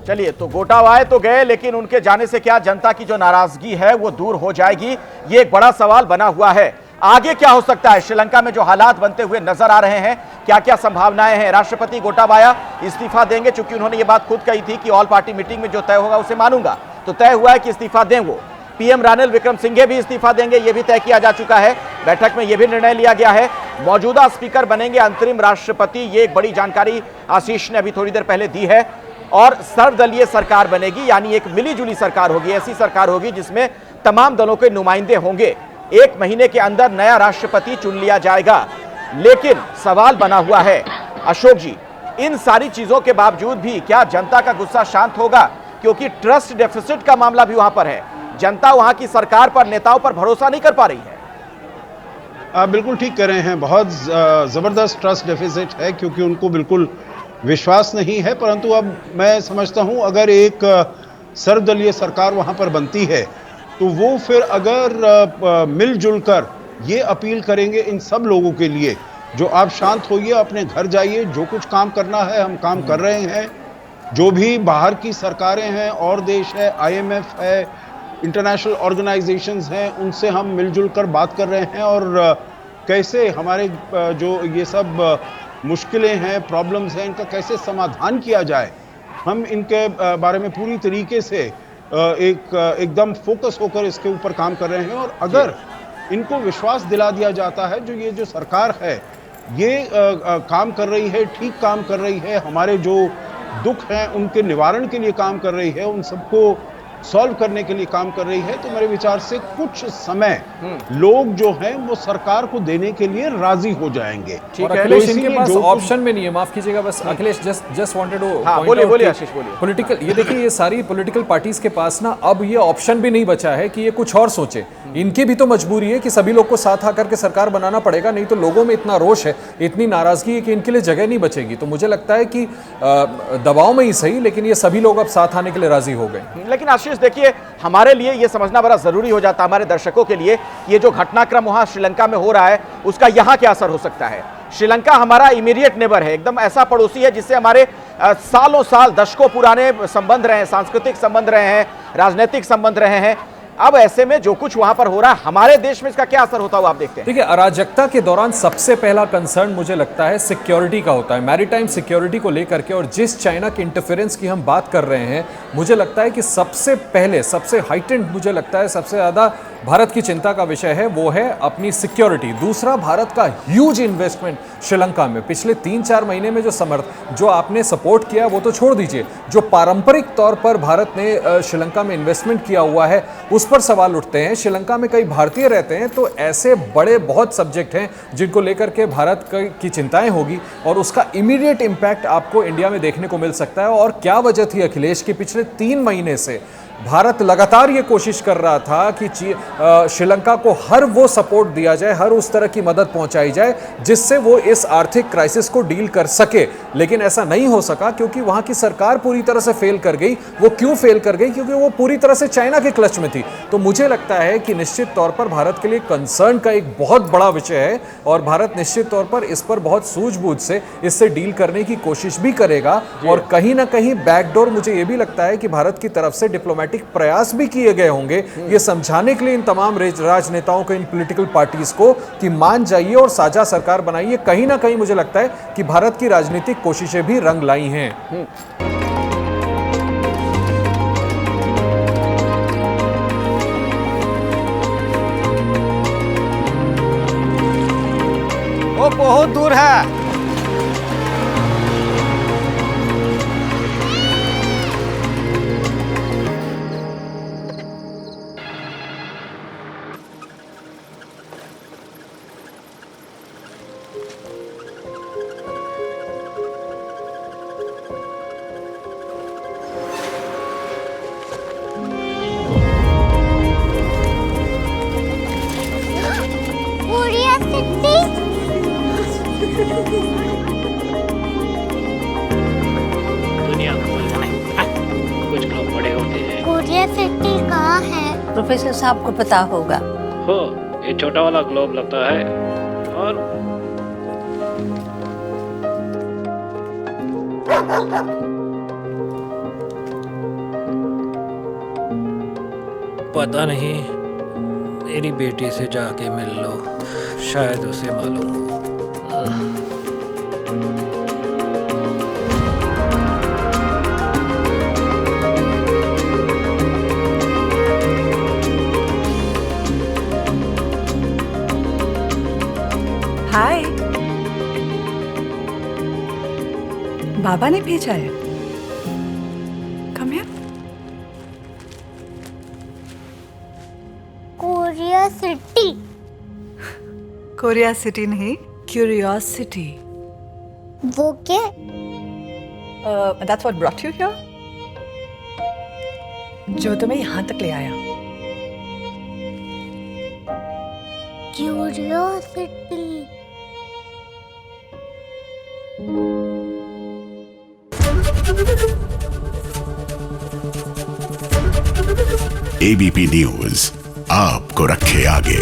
चलिए, तो गोटाबाया तो गए, लेकिन उनके जाने से क्या जनता की जो नाराजगी है वो दूर हो जाएगी, ये एक बड़ा सवाल बना हुआ है। आगे क्या हो सकता है? श्रीलंका में जो हालात बनते हुए नजर आ रहे हैं, क्या क्या संभावनाएं हैं? राष्ट्रपति गोटाबाया इस्तीफा देंगे, चूंकि उन्होंने ये बात खुद कही थी कि ऑल पार्टी मीटिंग में जो तय होगा उसे मानूंगा, तो तय हुआ है कि इस्तीफा दें वो। पीएम रानिल विक्रमसिंघे भी इस्तीफा देंगे, यह भी तय किया जा चुका है। बैठक में यह भी निर्णय लिया गया है। मौजूदा स्पीकर बनेंगे अंतरिम राष्ट्रपति, ये एक बड़ी जानकारी आशीष ने अभी थोड़ी देर पहले दी है। और सर्वदलीय सरकार बनेगी, यानी एक मिलीजुली सरकार होगी, ऐसी सरकार होगी जिसमें तमाम दलों के नुमाइंदे होंगे। 1 महीने के अंदर नया राष्ट्रपति चुन लिया जाएगा। लेकिन सवाल बना हुआ है अशोक जी, इन सारी चीजों के बावजूद भी क्या जनता का गुस्सा शांत होगा? क्योंकि ट्रस्ट डेफिसिट का मामला भी वहां पर है। जनता वहां की सरकार पर, नेताओं पर भरोसा नहीं कर पा रही है। आप बिल्कुल ठीक कह रहे हैं, बहुत जबरदस्त ट्रस्ट डेफिसिट है, क्योंकि उनको बिल्कुल विश्वास नहीं है। परंतु अब मैं समझता हूं, अगर एक सर्वदलीय सरकार वहां पर बनती है तो वो फिर अगर मिलजुल कर ये अपील करेंगे इन सब लोगों के लिए, जो आप शांत होइए, अपने घर जाइए, जो कुछ काम करना है हम काम कर रहे हैं, जो भी बाहर की सरकारें हैं और देश है, IMF है, इंटरनेशनल ऑर्गेनाइजेशंस हैं, उनसे हम मिलजुल कर बात कर रहे हैं और कैसे हमारे जो ये सब मुश्किलें हैं, प्रॉब्लम्स हैं, इनका कैसे समाधान किया जाए, हम इनके बारे में पूरी तरीके से एकदम फोकस होकर इसके ऊपर काम कर रहे हैं। और अगर इनको विश्वास दिला दिया जाता है, जो ये जो सरकार है ये काम कर रही है, ठीक काम कर रही है, हमारे जो दुख हैं उनके निवारण के लिए काम कर रही है, उन सबको सॉल्व करने के लिए काम कर रही है, तो मेरे विचार से कुछ समय लोग जो हैं वो सरकार को देने के लिए राजी हो जाएंगे। और अखिलेश इनके पास ऑप्शन में नहीं है, माफ कीजिएगा, बस अखिलेश जस्ट वांटेड टू बोलिए आशीष, बोलिए। पॉलिटिकल, ये देखिए, ये सारी पॉलिटिकल पार्टीज के पास ना अब ये ऑप्शन भी नहीं बचा है कि ये कुछ और सोचे। इनकी भी तो मजबूरी है कि सभी लोग को साथ आकर के सरकार बनाना पड़ेगा, नहीं तो लोगों में इतना रोष है, इतनी नाराजगी है कि इनके लिए जगह नहीं बचेगी। तो मुझे लगता है कि दबाव में ही सही, लेकिन ये सभी लोग अब साथ आने के लिए राजी हो गए। लेकिन आशीष देखिए, हमारे लिए यह समझना बड़ा जरूरी हो जाता है, हमारे दर्शकों के लिए, ये जो घटनाक्रम वहां श्रीलंका में हो रहा है उसका यहां क्या असर हो सकता है। श्रीलंका हमारा इमीडिएट नेबर है, एकदम ऐसा पड़ोसी है जिससे हमारे सालों साल, दशकों पुराने संबंध रहे हैं, सांस्कृतिक संबंध रहे हैं, राजनीतिक संबंध रहे हैं। अब ऐसे में जो कुछ वहां पर हो रहा है, हमारे देश में इसका क्या असर होता हुआ आप देखते हैं? देखिए, अराजकता के दौरान सबसे पहला कंसर्न मुझे लगता है सिक्योरिटी का होता है, मैरीटाइम सिक्योरिटी को लेकर के। और जिस चाइना के इंटरफेरेंस की हम बात कर रहे हैं, मुझे लगता है कि सबसे पहले, सबसे हाइटेंड, मुझे लगता है सबसे ज्यादा भारत की चिंता का विषय है वो है अपनी सिक्योरिटी। दूसरा, भारत का ह्यूज इन्वेस्टमेंट श्रीलंका में पिछले 3-4 महीने में जो आपने सपोर्ट किया वो तो छोड़ दीजिए, जो पारंपरिक तौर पर भारत ने श्रीलंका में इन्वेस्टमेंट किया हुआ है उस पर सवाल उठते हैं। श्रीलंका में कई भारतीय रहते हैं, तो ऐसे बड़े बहुत सब्जेक्ट हैं जिनको लेकर के भारत की चिंताएं होगी और उसका इमीडिएट इंपैक्ट आपको इंडिया में देखने को मिल सकता है। और क्या वजह थी अखिलेश की पिछले 3 महीने से भारत लगातार ये कोशिश कर रहा था कि श्रीलंका को हर वो सपोर्ट दिया जाए, हर उस तरह की मदद पहुंचाई जाए जिससे वो इस आर्थिक क्राइसिस को डील कर सके, लेकिन ऐसा नहीं हो सका क्योंकि वहां की सरकार पूरी तरह से फेल कर गई। वो क्यों फेल कर गई? क्योंकि वो पूरी तरह से चाइना के क्लच में थी। तो मुझे लगता है कि निश्चित तौर पर भारत के लिए कंसर्न का एक बहुत बड़ा विषय है और भारत निश्चित तौर पर इस पर बहुत सूझबूझ से इससे डील करने की कोशिश भी करेगा। और कहीं ना कहीं बैकडोर मुझे ये भी लगता है कि भारत की तरफ से डिप्लोमेटिक प्रयास भी किए गए होंगे ये समझाने के लिए इन तमाम राजनेताओं को, इन पॉलिटिकल पार्टीज को, कि मान जाइए और साझा सरकार बनाइए। कहीं ना कहीं मुझे लगता है कि भारत की राजनीतिक कोशिशें भी रंग लाई हैं। वो बहुत दूर है। दुनिया को कुछ लोग बड़े होते हैं। कोरिया सिटी कहाँ है? प्रोफेसर साहब को पता होगा। हो, ये छोटा वाला ग्लोब लगता है और पता नहीं, मेरी बेटी से जाके मिल लो, शायद उसे मालूम हो। हाय, बाबा ने भेजा है। Come here. Korea city. Korea city नहीं, क्यूरियोसिटी। वो क्या? That's what brought you here. जो तुम्हें यहाँ तक ले आया। क्यूरियोसिटी। एबीपी न्यूज आपको रखे आगे।